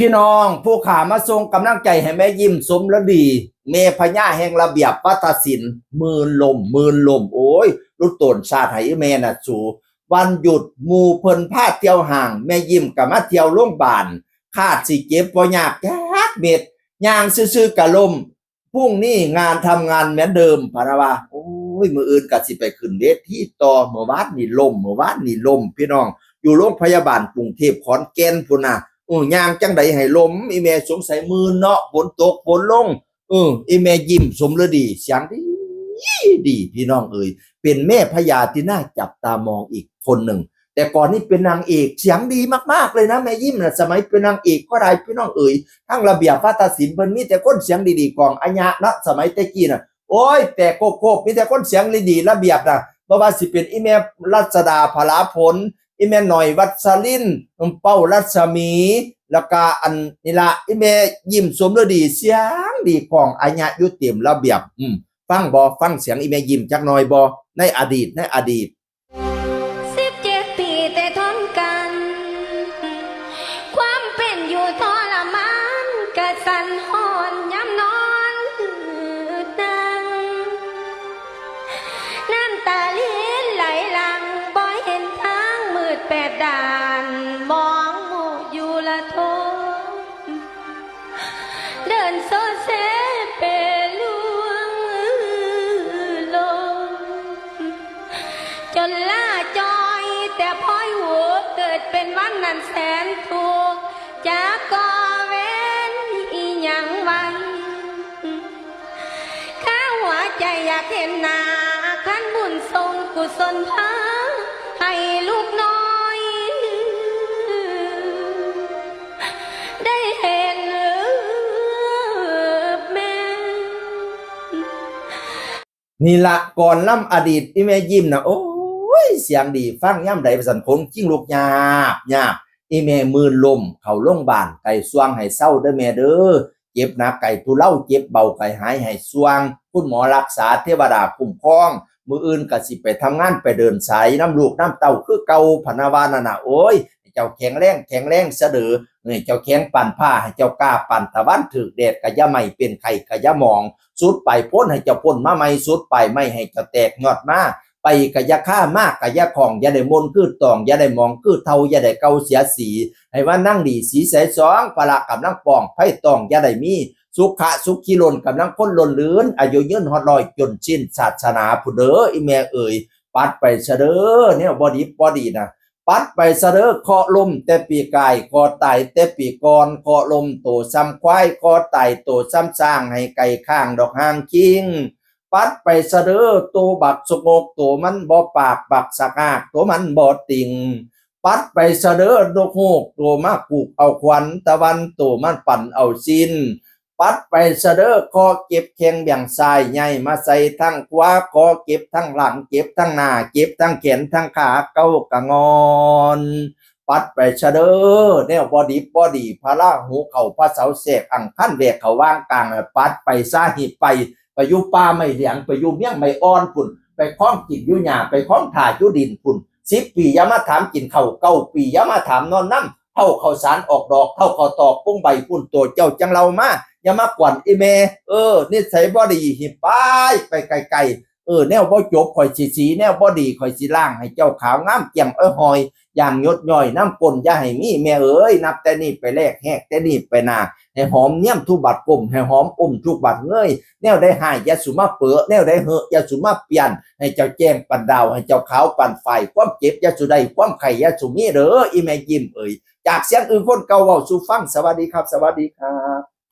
พี่น้องผู้ขามาส่งกำลังใจให้แม่ยิ้มสมฤดีเมพญาแห่งระเบียบวัฒศิลป์มื่นลมโอ้ยรุดตนชาติให้แม่น่ะสูวันหยุดหมู่เพิ่นพาเที่ยวห่างแม่ยิ้มก็มาเที่ยวโรงพยาบาลคาดสิเจ็บบ่ยากจักเม็ดย่างซื่อๆกะลมพรุ่งนี้งานทำงานเหมือนเดิมพะนะว่าโอ้ยมื้ออื่นก็สิไปขึ้นเวทีต่อเมื่อวานนี่ลมพี่น้องอยู่โรงพยาบาลกรุงเทพขอนแก่นพุ่นน่ะย่างจังใดให้ลมอีแม่สงสัยมือเนาะฝนตกฝนลงอีแม่ยิ้มสมฤดีเสียงดีพี่น้องเอ่ยเป็นแม่พญาที่น่าจับตามองอีกคนหนึ่งแต่ก่อนนี้เป็นนางเอกเสียงดีมากๆเลยนะแม่ยิ้มน่ะสมัยเป็นนางเอกก็ได้พี่น้องเอ่ยทั้งระเบียบวัฒศิลป์เพิ่นมีแต่คนเสียงดีๆกองอัญญะนะสมัยแต่กี้น่ะโอ้ยแต่โกบมีแต่คนเสียงดีๆระเบียบน่ะบ่ว่าสิเป็นอีแม่รัศดาพลาผลอีแม่หน่อยวัชรินทร์เป้ารัศมีแล้วก็อันนี่ละอีแม่ยิ้มสมฤดีเสียงดีของอัญญะอยู่เต็มระเบียบฟังเสียงอีแม่ยิ้มจักหน่อยบ่ในอดีต17 ปีแต่ทนกันความเป็นอยู่ทรมานกะสันหอนย้ำนอนดังน้ำตาเลี้นไหลหลังบ่เห็นทางมืด8 ด้านมองหมู่อยู่ละทนเดินโซเซเปลวงลมจนล่าจอยแต่พอยหัวเกิดเป็นวันนั้นแสนทุกข์จากก่อเว้นอีหยังไว้ข้าหัวใจอยากเห็นหน้าขันบุญทรงกุศลพาให้ลูกน้อยได้เห็นแม่นี่ละก่อนล่ำอดีตอีแม่ยิ้มนะโอ้ยเสียงดีฟังย่ำใดประสันคนจิ้งลูกหยาบอีแม่มืนลมเขาโรงพยาบาลไก่สว่างให้เศร้าเด้อแม่เด้อเจ็บหนักไก่ทุเลาเจ็บเบาไก่หายให้สว่างคุณหมอรักษาเทวดาคุ้มครองมืออื่นก็สิไปทำงานไปเดินสายน้ำลูกน้ำเต้าคือเก่าพนาวานั่นน่ะโอ้ยเจ้าแข็งแรงเสดอเจ้าแข็งปั่นผ้าให้เจ้ากล้าปั่นตะวันถึกแดดกะยะไม่เป็นไข่กะยะหมองสุดไปพ้นให้เจ้าพ้นมาไม่สุดไปไม่ให้เจ้าแตกยอดมาไปกะยะฆ่ามากกะยะของอย่าได้มนคือตองอย่าได้มองคือเทาอย่าได้เกาเสียสีให้ว่านั่งดีสีใสสองพละกำลังปองไพ่ตองอย่าได้มีสุขีลนกำลังพ้นล้นลื่นอายุยืนฮอดลอยจนสิ้นศาสนาผู้เด้ออีแม่เอ่ยปัดไปเสเด้อเนี่ยบอดีนะปัดไปเสเด้อเคาะลมแต่ปีกายคอไตแต่ปีก่อนเคาะลมโตซ้ำควายคอไตโตซ้ำสร้างให้ไก่ข้างดอกหางคิงปัดไปเสเด้อโตบักสงกโตมันบ่ปากบักสักหากโตมันบ่ติงปัดไปเสเด้อดอกฮูกโตมาปลูกเอาควันตะวันโตมันปั่นเอาสิ้นปัดไปเสเด้อคอเก็บแข้งเบี่ยงซ้ายใหญ่มาใส่ทั้งขวาคอเก็บทั้งหลังเก็บทั้งหน้าเก็บทั้งแขนทั้งขาเก้ากะงอนปัดไปเสเด้อแนวบอดีพระราหูเข่าพระเสาแสกอังคันแวกเขาว่างกลางปัดไปซาหิไปอยู่ป่าไม่เหลียงไปอยู่เมี่ยงไม่อ่อนพุ่นไปคล้องกินอยู่หญ้าไปคล้องถ่ายอยู่ดินพุ่น10 ปีอย่ามาถามกินข้าว9 ปีอย่ามาถามนอนน้ำเท่าข้าวสารออกดอกเท่าข้าวตอกปุ้งใบพุ่นตัวเจ้าจังเรามาอย่ามากวนอีเมนิสัยบ่ดีหิไปไกลแนวบ่จบข่อยสีแนวบ่ดีข่อยสิล้างให้เจ้าขาวงามเกี่ยมหอยอย่างยดย่อยน้ำกลอย่าให้มีแม่เอ้ยนับแต่นี้ไปแลกแหกแต่นี้ไปนาให้หอมเนียมทุบัดกลมให้หอมทุกบัดเงยแนวได้หายยาสุมาเปื้อแนวได้เหอะยาสุมาเปลี่ยนให้เจ้าแจ้งปันดาวให้เจ้าขาวปันไฟความเจ็บยาสุใดความไข่ยาสุมีเด้ออีแม่ยิ้มเอ้ยจากเสียงอื่นคนเก่าเว้าสู่ฟังสวัสดีครับ